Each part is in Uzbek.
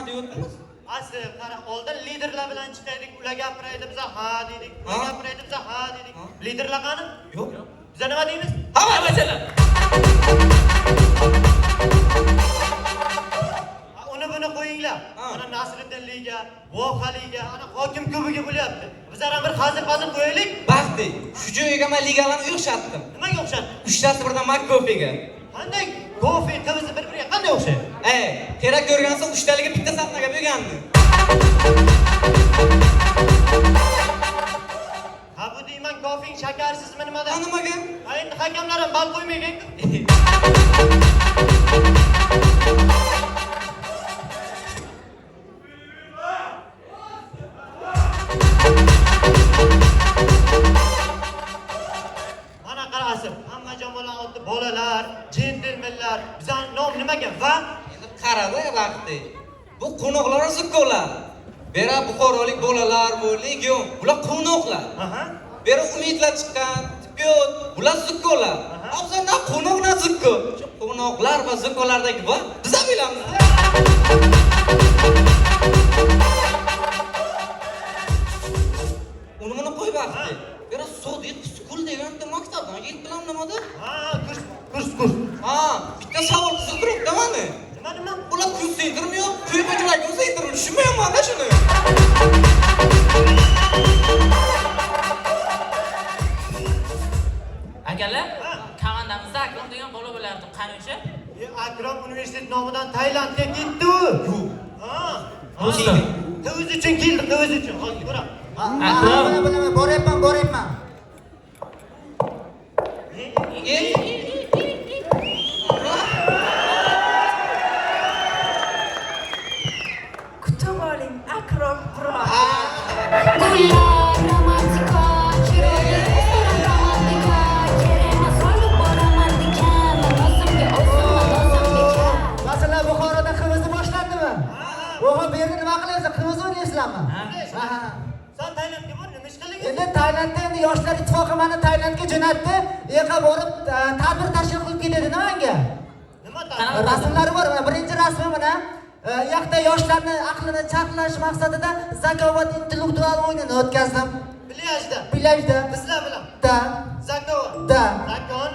deyotdingiz. Asli qara, oldin liderlar bilan chiqaydik, ular gapiraydi, biz ha dedik. Ular gapiraydi, biz ha dedik. Liderlar qani? Yo'q. Biz nima deymiz? Havachalar. Uni buni qo'yinglar. Mana Nasriddin liga, Voha liga, ana hokim kubiga bo'lyapti. Bizlar ham bir hazil qo'yaylik. Baxti, shu joyga men ligalarni o'xshatdim. Nimaga o'xshatdi? Uchtasi birdan Makkofiga. Qanday? Kofi qivizi bir-biriga qanday o'xshaydi? Kerak ko'rgansa uchtaliga bitta sahnaga bo'lgandi. Ha bu deyman, kofing shakarsizmi nimada? Nimaga? Endi hakamlar ham bal qo'ymagan. Mana qarasib, hamma jamoalar oldi bolalar, jentelmenlar, bizning nom nimaga va? Endi qarada vaqti. Bu qo'noqlar zukkolar. Bera Buxorolik bolalar, bu legion, bular qo'noqlar. Bera umidlar chiqqan, tibbiyot, bular zukkolar. Afzalda qo'noqlar zukko. Shu qo'noqlar va zukkolardagi va biz ham bilamiz. Uni qo'y vaqti. Bera Sodiq skul deganda maktabdan yil bilan nimada? Kurs. Bitta savol qiziqtiribdi meni. Nima? Bular kurs seydirmiyo, ko'ypachalar kurs seydirmi? Tushunmayman-da shuni. Akalar, komandamizda Akrom degan bola bo'lardi. Qani o'sha? Akrom universitet nomidan Tailandga ketdi. Qiz uchun keldi, qiz uchun. Hozir ko'ram. Bilaman, boryapman. Kutib oling, Akrom bro. Masalan, Buxoroda qivizni boshlandimi? O'g'il bu yerda nima qilyapsiz? Qiviz o'ynaysizlarmi? Sen Tailandga bor, nima ish qiling? Endi Tailandda endi yoshlar ittifoqi meni Tailandga jo'natdi. Yoqqa borib tadbir tashkil qilib ketadi menga. Nima Rasmlari bor, mana birinchi rasmi mana. Yoqda yoshlarni aqlini charxlash maqsadida zakovat intellektual o'yinini o'tkazdim. Plyajda. Bizlar bilan. Da. Zakovat. Da. Zakon.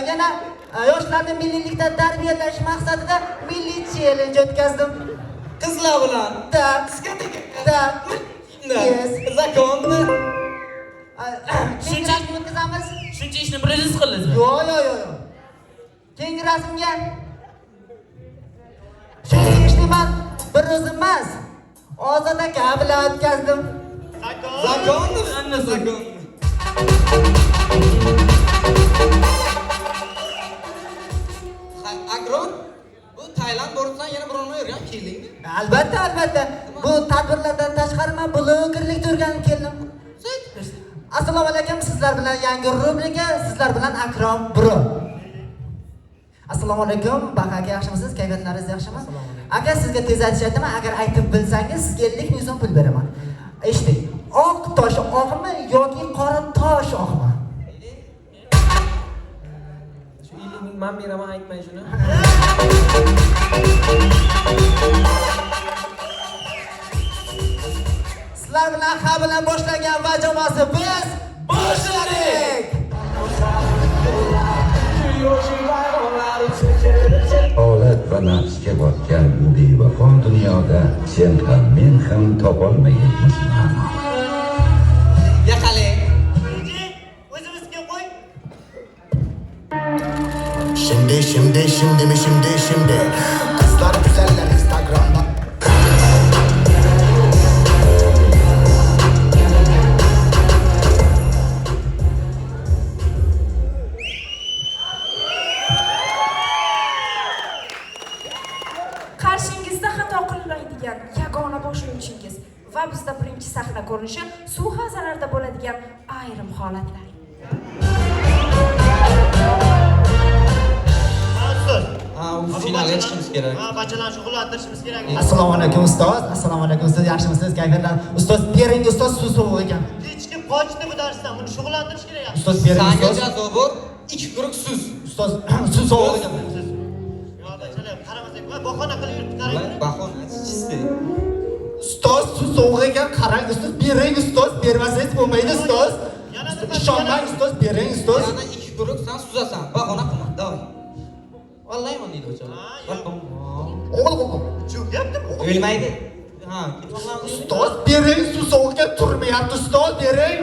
Yana yoshlarni milliylikda tarbiyalash maqsadida milliy challenge o'tkazdim. Qizlar bilan. Da. Diskoteka. Da. Yes. Zakonni. Shuncha ishni o'tkazamiz. Shuncha ishni bir o'zingiz qildingizmi? Yo'q. Keyingi rasmga. Shuncha ishni men bir o'zim emas, Ozod aka bilan o'tkazdim. Zakonni. Akrom, bu Tailand borsan yana birovni o'rgan keldingmi? Albatta. Bu tadbirlardan tashqari men blogerlikda o'rganib keldim. Assalomu alaykum, sizlar bilan yangi rubrika, sizlar bilan Akrom bro. Assalomu alaykum, Baqa aka yaxshimisiz? Kayfiyatlaringiz yaxshimi? Aka sizga tez aytishyapman, agar aytib bilsangiz sizga 50 ming so'm pul beraman. Eshiting. Oq tosh oqmi yoki qora tosh oqmi? Shu 50 ming men beraman, aytmay shuni. Sizlar bilan ha bilan boshlagan va jamoasi biz boshladik. Olat va nafsga botgan bu bevafo dunyoda sen ham men ham topolmayapmiz ma'no. Yaqaling. O'zimizga qo'y. Şimdi. Kızlar güzeller Instagram'da. Qarshingizda xato qilmaydigan yagona boshlovchingiz va bizda birinchi sahna ko'rinishi suv havzalarida bo'ladigan ayrim holatlar. Finalga chiqishimiz kerak. Bachalarni shug'ullantirishimiz kerak. Assalomu alaykum ustoz. Assalomu alaykum ustoz. Yaxshimisiz? Kayfiyatlar? Ustoz, bering ustoz, suv sovuq ekan. Hech kim qochdi bu darsdan. Buni shug'ullantirish kerak. Ustoz, bering Sanga ustoz. jazobor 2 quruq suz. Ustoz, suv sovuq ekan. Yo bachalar, qaramasak, bu bahona qilib yuribdi qarang. Ulan bahona chiste. Ustoz, suv sovuq ekan, qarang ustoz, bering ustoz, bermasangiz bo'lmaydi ustoz. Yana Ishonmang ustoz, bering ustoz. Yana 2 quruq sen suzasan. Bahona qilma, davay. Vallahi men deydi o'cha. Cho'kyaptimi? O'lmaydi. Ha, Ustoz, bering, suv sovuq ekan, turmayapti ustoz, bering.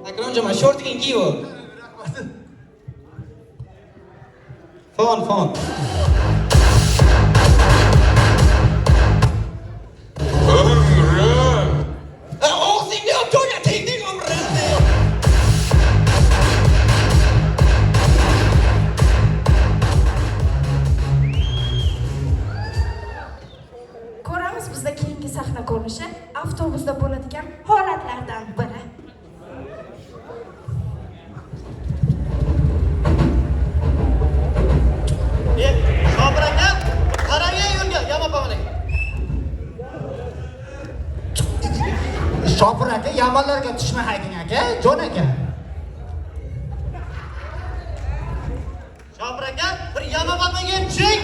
Akromjon, shortingni kiyib ol. Fon. Og'zingni yop, to'yga tegding umrimni. Ko'ramiz bizda keyingi sahna ko'rinishi avtobusda bo'ladigan holatlardan biri. Shopir aka, qarang yo'lga, yamapamani. Shopir aka, yamanlarga tushma hayding aka, jon aka. Shopir aka, bir yamapamaga tushing.